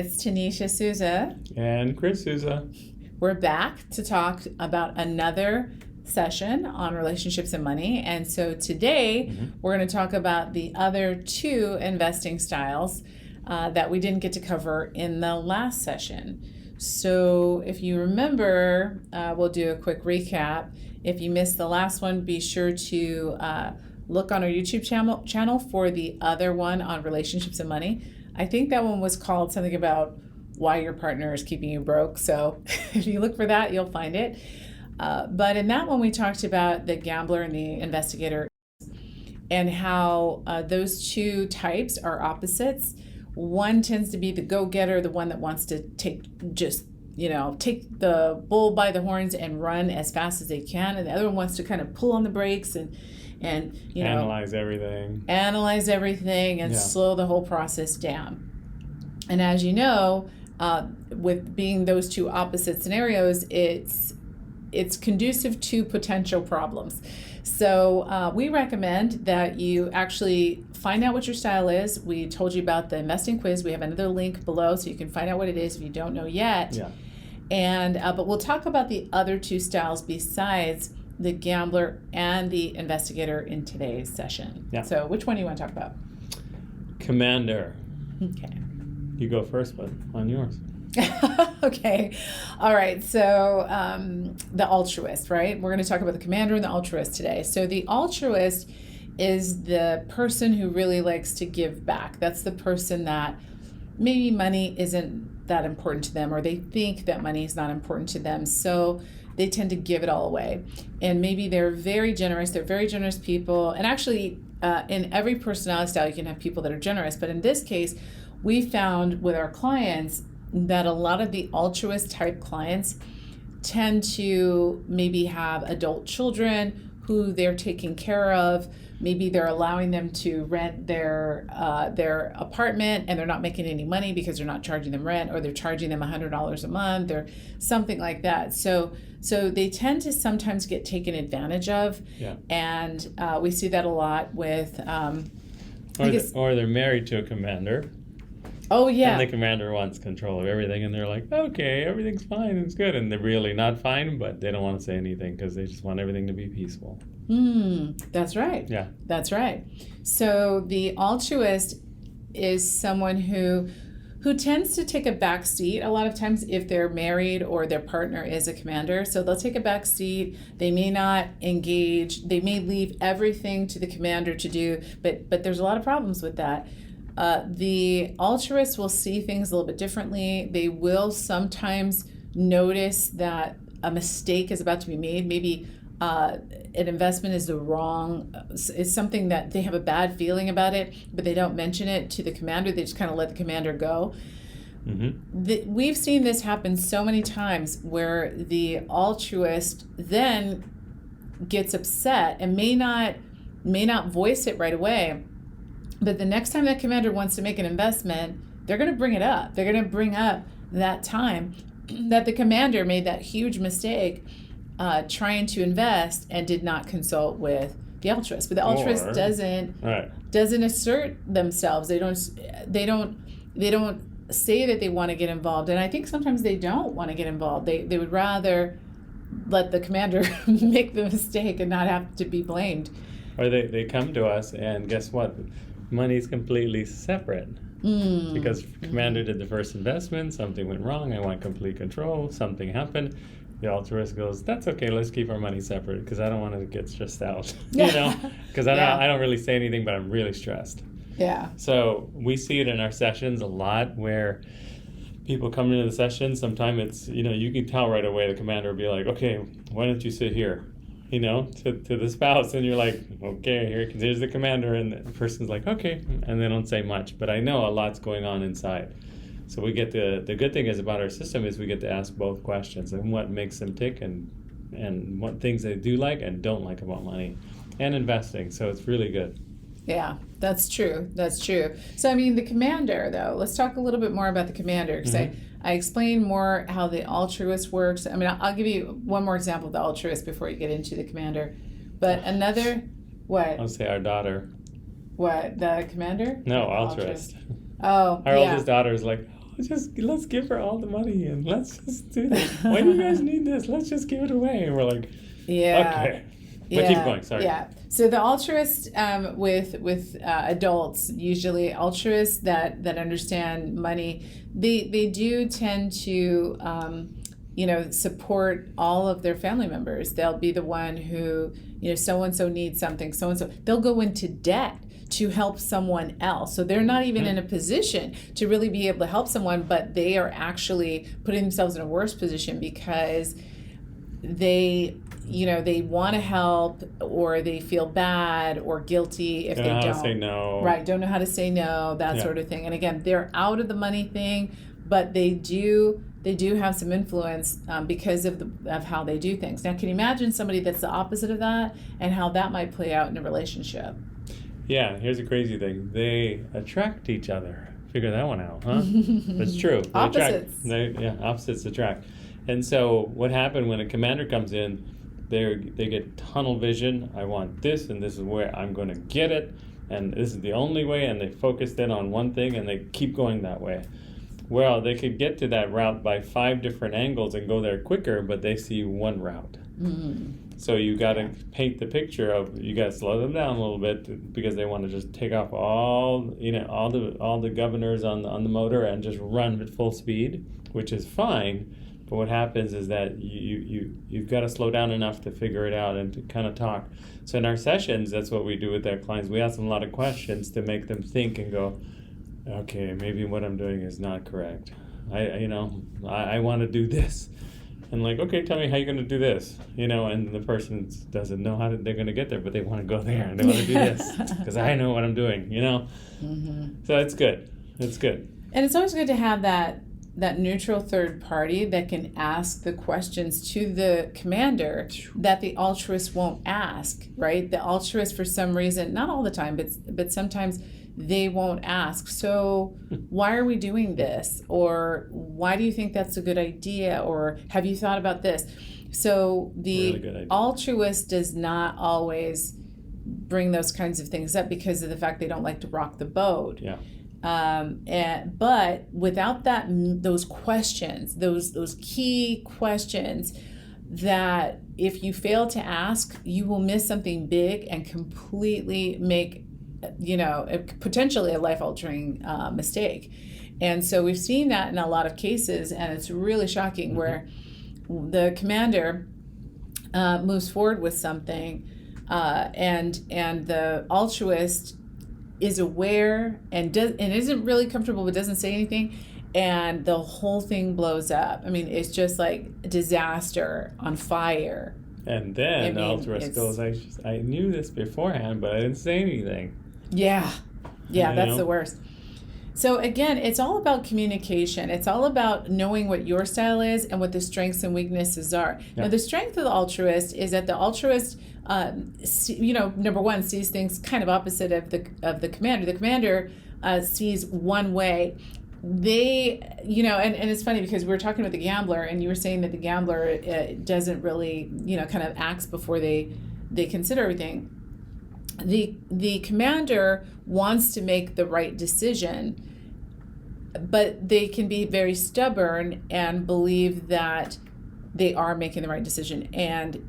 it's Tanisha Souza. And Chris Souza. We're back to talk about another session on relationships and money. And so today we're going to talk about the other two investing styles that we didn't get to cover in the last session. So if you remember, we'll do a quick recap. If you missed the last one, be sure to look on our YouTube channel for the other one on relationships and money. I think that one was called something about why your partner is keeping you broke. So if you look for that, you'll find it. But in that one, we talked about the gambler and the investigator and how those two types are opposites. One tends to be the go-getter, the one that wants to take the bull by the horns and run as fast as they can. And the other one wants to kind of pull on the brakes and analyze everything and slow the whole process down. And as you know, with being those two opposite scenarios, it's conducive to potential problems. So we recommend that you actually find out what your style is. We told you about the investing quiz. We have another link below so you can find out what it is if you don't know yet. Yeah. And but we'll talk about the other two styles besides the gambler and the investigator in today's session. Yeah. So which one do you want to talk about? Commander. Okay. You go first, but on yours. Okay. All right. So the altruist, right? We're going to talk about the commander and the altruist today. So the altruist is the person who really likes to give back. That's the person that maybe money isn't that important to them, or they think that money is not important to them. So they tend to give it all away. And maybe they're very generous. They're very generous people. And actually, in every personality style, you can have people that are generous. But in this case, we found with our clients that a lot of the altruist type clients tend to maybe have adult children who they're taking care of. Maybe they're allowing them to rent their apartment and they're not making any money because they're not charging them rent, or they're charging them $100 a month or something like that. So they tend to sometimes get taken advantage of. Yeah. And we see that a lot with... or they're married to a commander. Oh, yeah. And the commander wants control of everything, and they're like, okay, everything's fine, it's good. And they're really not fine, but they don't want to say anything because they just want everything to be peaceful. That's right. Yeah. That's right. So the altruist is someone who tends to take a back seat a lot of times if they're married or their partner is a commander. So they'll take a back seat. They may not engage. They may leave everything to the commander to do, but there's a lot of problems with that. The altruist will see things a little bit differently. They will sometimes notice that a mistake is about to be made. Maybe an investment is is something that they have a bad feeling about it, but they don't mention it to the commander. They just kind of let the commander go. We've seen this happen so many times where the altruist then gets upset and may not voice it right away. But the next time that commander wants to make an investment, they're going to bring it up. They're going to bring up that time that the commander made that huge mistake trying to invest and did not consult with the altruist. But the altruist doesn't assert themselves. They don't say that they want to get involved. And I think sometimes they don't want to get involved. They would rather let the commander make the mistake and not have to be blamed. Or they come to us, and guess what? Money's completely separate. Because commander did the first investment, something went wrong, I want complete control, something happened. The altruist goes, that's okay, let's keep our money separate because I don't want to get stressed out. Because I don't really say anything, but I'm really stressed. Yeah. So we see it in our sessions a lot where people come into the session, sometimes it's, you can tell right away the commander will be like, okay, why don't you sit here? To the spouse, and you're like, okay, here's the commander, and the person's like, okay, and they don't say much, but I know a lot's going on inside. So we get the good thing is about our system is we get to ask both questions and what makes them tick and what things they do like and don't like about money and investing. So it's really good. Yeah, that's true. So I mean, the commander though, let's talk a little bit more about the commander because I explained more how the altruist works. I mean, I'll give you one more example of the altruist before you get into the commander. But another, what? I'll say our daughter. What, the commander? No, altruist. Oh, Our oldest daughter is like, let's give her all the money and let's just do this. Why do you guys need this? Let's just give it away. And we're like, okay. But keep going, sorry. Yeah. So the altruist with adults, usually altruists that understand money, they do tend to support all of their family members. They'll be the one who, so and so needs something, so and so. They'll go into debt to help someone else. So they're not even in a position to really be able to help someone, but they are actually putting themselves in a worse position because they want to help, or they feel bad or guilty if they don't. Don't know how to say no. Right, don't know how to say no, that sort of thing. And again, they're out of the money thing, but they do have some influence because of how they do things. Now, can you imagine somebody that's the opposite of that and how that might play out in a relationship? Yeah, here's a crazy thing. They attract each other. Figure that one out, huh? That's true. Opposites. Opposites attract. And so what happened when a commander comes in, they get tunnel vision. I want this, and this is where I'm going to get it, and this is the only way, and they focus in on one thing, and they keep going that way. Well, they could get to that route by 5 different angles and go there quicker, but they see one route. Mm-hmm. So you got to paint the picture of, you got to slow them down a little bit because they want to just take off all the governors on the motor and just run at full speed, which is fine. But what happens is that you've got to slow down enough to figure it out and to kind of talk. So in our sessions, that's what we do with our clients. We ask them a lot of questions to make them think and go, okay, maybe what I'm doing is not correct. I want to do this. And like, okay, tell me how you're going to do this. And the person doesn't know how they're going to get there, but they want to go there and they want to do this because I know what I'm doing, Mm-hmm. So it's good. It's good. And it's always good to have that neutral third party that can ask the questions to the commander that the altruist won't ask, right? The altruist, for some reason, not all the time, but sometimes they won't ask. So why are we doing this? Or why do you think that's a good idea? Or have you thought about this? So the really altruist does not always bring those kinds of things up because of the fact they don't like to rock the boat. Yeah. But without those questions, those key questions that if you fail to ask, you will miss something big and completely make, potentially a life-altering mistake. And so we've seen that in a lot of cases, and it's really shocking where the commander moves forward with something, and the altruist is aware and isn't really comfortable but doesn't say anything, and the whole thing blows up. I mean, it's just like a disaster on fire. And then the altruist goes, I knew this beforehand, but I didn't say anything. Yeah, that's the worst. So again, it's all about communication. It's all about knowing what your style is and what the strengths and weaknesses are. Yeah. Now, the strength of the altruist is that the altruist, number one, sees things kind of opposite of the commander. The commander sees one way. They, and it's funny because we were talking about the gambler, and you were saying that the gambler doesn't really, kind of acts before they consider everything. The commander wants to make the right decision, but they can be very stubborn and believe that they are making the right decision. And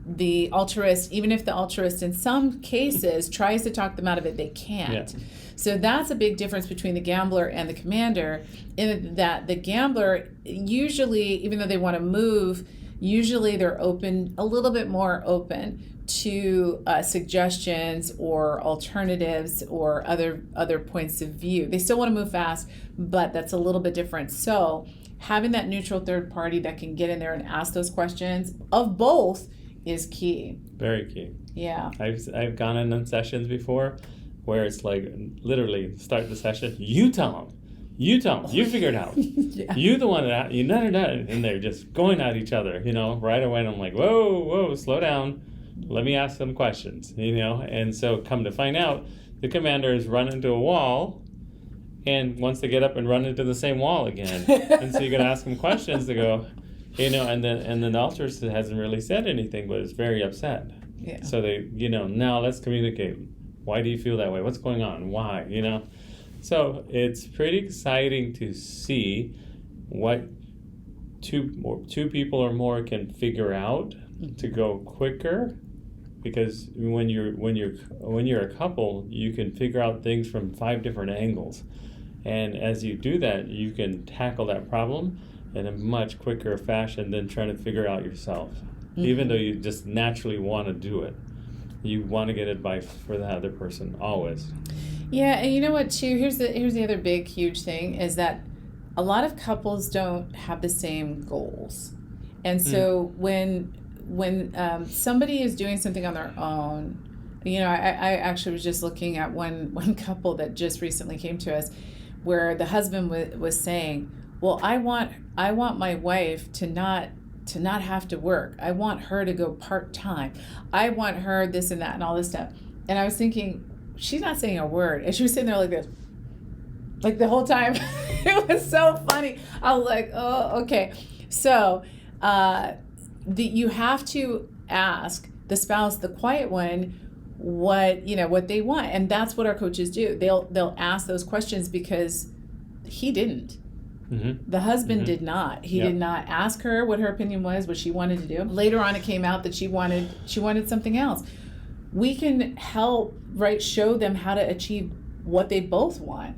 the altruist, even if the altruist in some cases tries to talk them out of it, they can't. Yeah. So that's a big difference between the gambler and the commander, in that the gambler usually, even though they want to move, usually they're open, a little bit more open to suggestions or alternatives or other points of view. They still want to move fast, but that's a little bit different. So having that neutral third party that can get in there and ask those questions of both is key. Very key. Yeah. I've gone in on sessions before where it's like literally start the session, you tell them, you figure it out. Yeah. You the one that you know, and they're just going at each other, right away. And I'm like, whoa, slow down. Let me ask some questions, And so come to find out, the commander has run into a wall and wants to get up and run into the same wall again. And so you're going to ask him questions to go, and then the altruist hasn't really said anything, but is very upset. Yeah. So they, now let's communicate. Why do you feel that way? What's going on? Why? So it's pretty exciting to see what two people or more can figure out to go quicker, because when you're a couple, you can figure out things from 5 different angles, and as you do that, you can tackle that problem in a much quicker fashion than trying to figure it out yourself. Even though you just naturally want to do it, you want to get advice for the other person always. Yeah, and you know what too? Here's the other big huge thing is that a lot of couples don't have the same goals, and so when somebody is doing something on their own, you know, I actually was just looking at one couple that just recently came to us, where the husband was saying, "Well, I want my wife to not have to work. I want her to go part-time. I want her this and that and all this stuff." And I was thinking, she's not saying a word, and she was sitting there like this, like the whole time. It was so funny. I was like, oh, okay. So you have to ask the spouse, the quiet one, what they want, and that's what our coaches do. They'll ask those questions because he didn't. The husband did not. He did not ask her what her opinion was, what she wanted to do. Later on, it came out that she wanted something else. We can help, right? Show them how to achieve what they both want,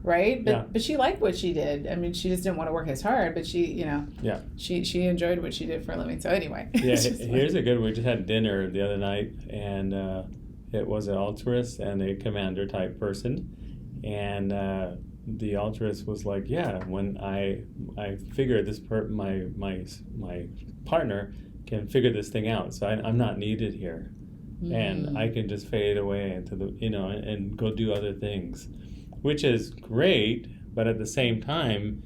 right? But she liked what she did. I mean, she just didn't want to work as hard, but she enjoyed what she did for a living. So anyway. Yeah, here's a good one. We just had dinner the other night, and it was an altruist and a commander type person, and the altruist was like, yeah, when I figure my partner can figure this thing out, so I'm not needed here. And I can just fade away into the, and go do other things, which is great, but at the same time,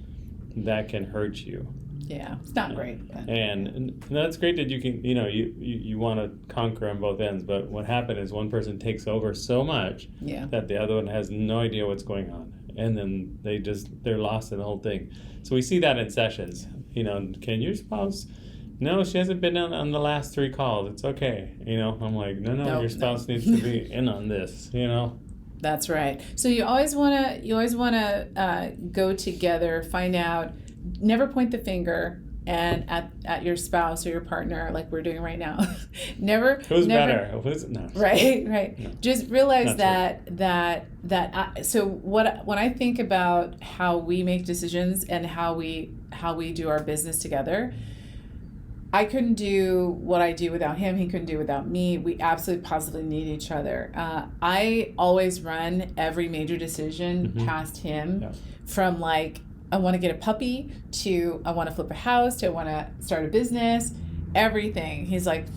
that can hurt you. Yeah, it's not great. And that's great that you can, you want to conquer on both ends, but what happened is one person takes over so much that the other one has no idea what's going on. And then they're lost in the whole thing. So we see that in sessions. Can your spouse... No, she hasn't been on the last 3 calls. It's okay. I'm like, no, your spouse needs to be in on this, That's right. So you always want to go together, find out, never point the finger and at your spouse or your partner like we're doing right now. Who's better? Who's no. Right. No. Just realize That's so when I think about how we make decisions and how we do our business together, I couldn't do what I do without him. He couldn't do without me. We absolutely positively need each other. I always run every major decision past him, from like, I want to get a puppy to I want to flip a house to I want to start a business, everything. He's like,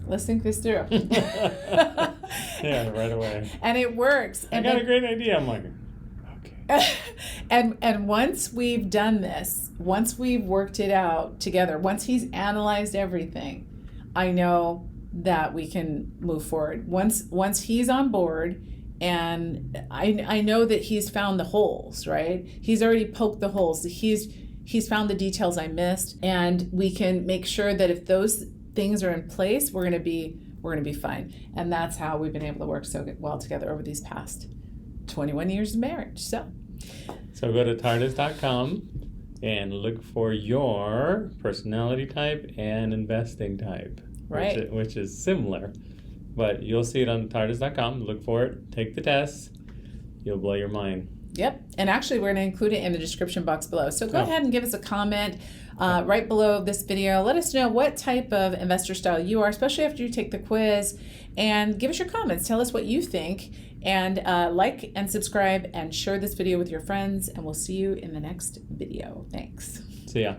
let's think this through. Yeah, right away. And it works. I got a great idea. I'm like, and once we've done this, once we've worked it out together, once he's analyzed everything, I know that we can move forward. Once he's on board, and I know that he's found the holes, right? He's already poked the holes. He's found the details I missed, and we can make sure that if those things are in place, we're gonna be fine. And that's how we've been able to work so well together over these past 21 years of marriage. So go to TARDIS.com and look for your personality type and investing type, right? Which is similar, but you'll see it on TARDIS.com. Look for it, take the test, you'll blow your mind. Yep, and actually we're going to include it in the description box below. So go ahead and give us a comment right below this video. Let us know what type of investor style you are, especially after you take the quiz, and give us your comments. Tell us what you think, and like and subscribe and share this video with your friends, and we'll see you in the next video. Thanks. See ya.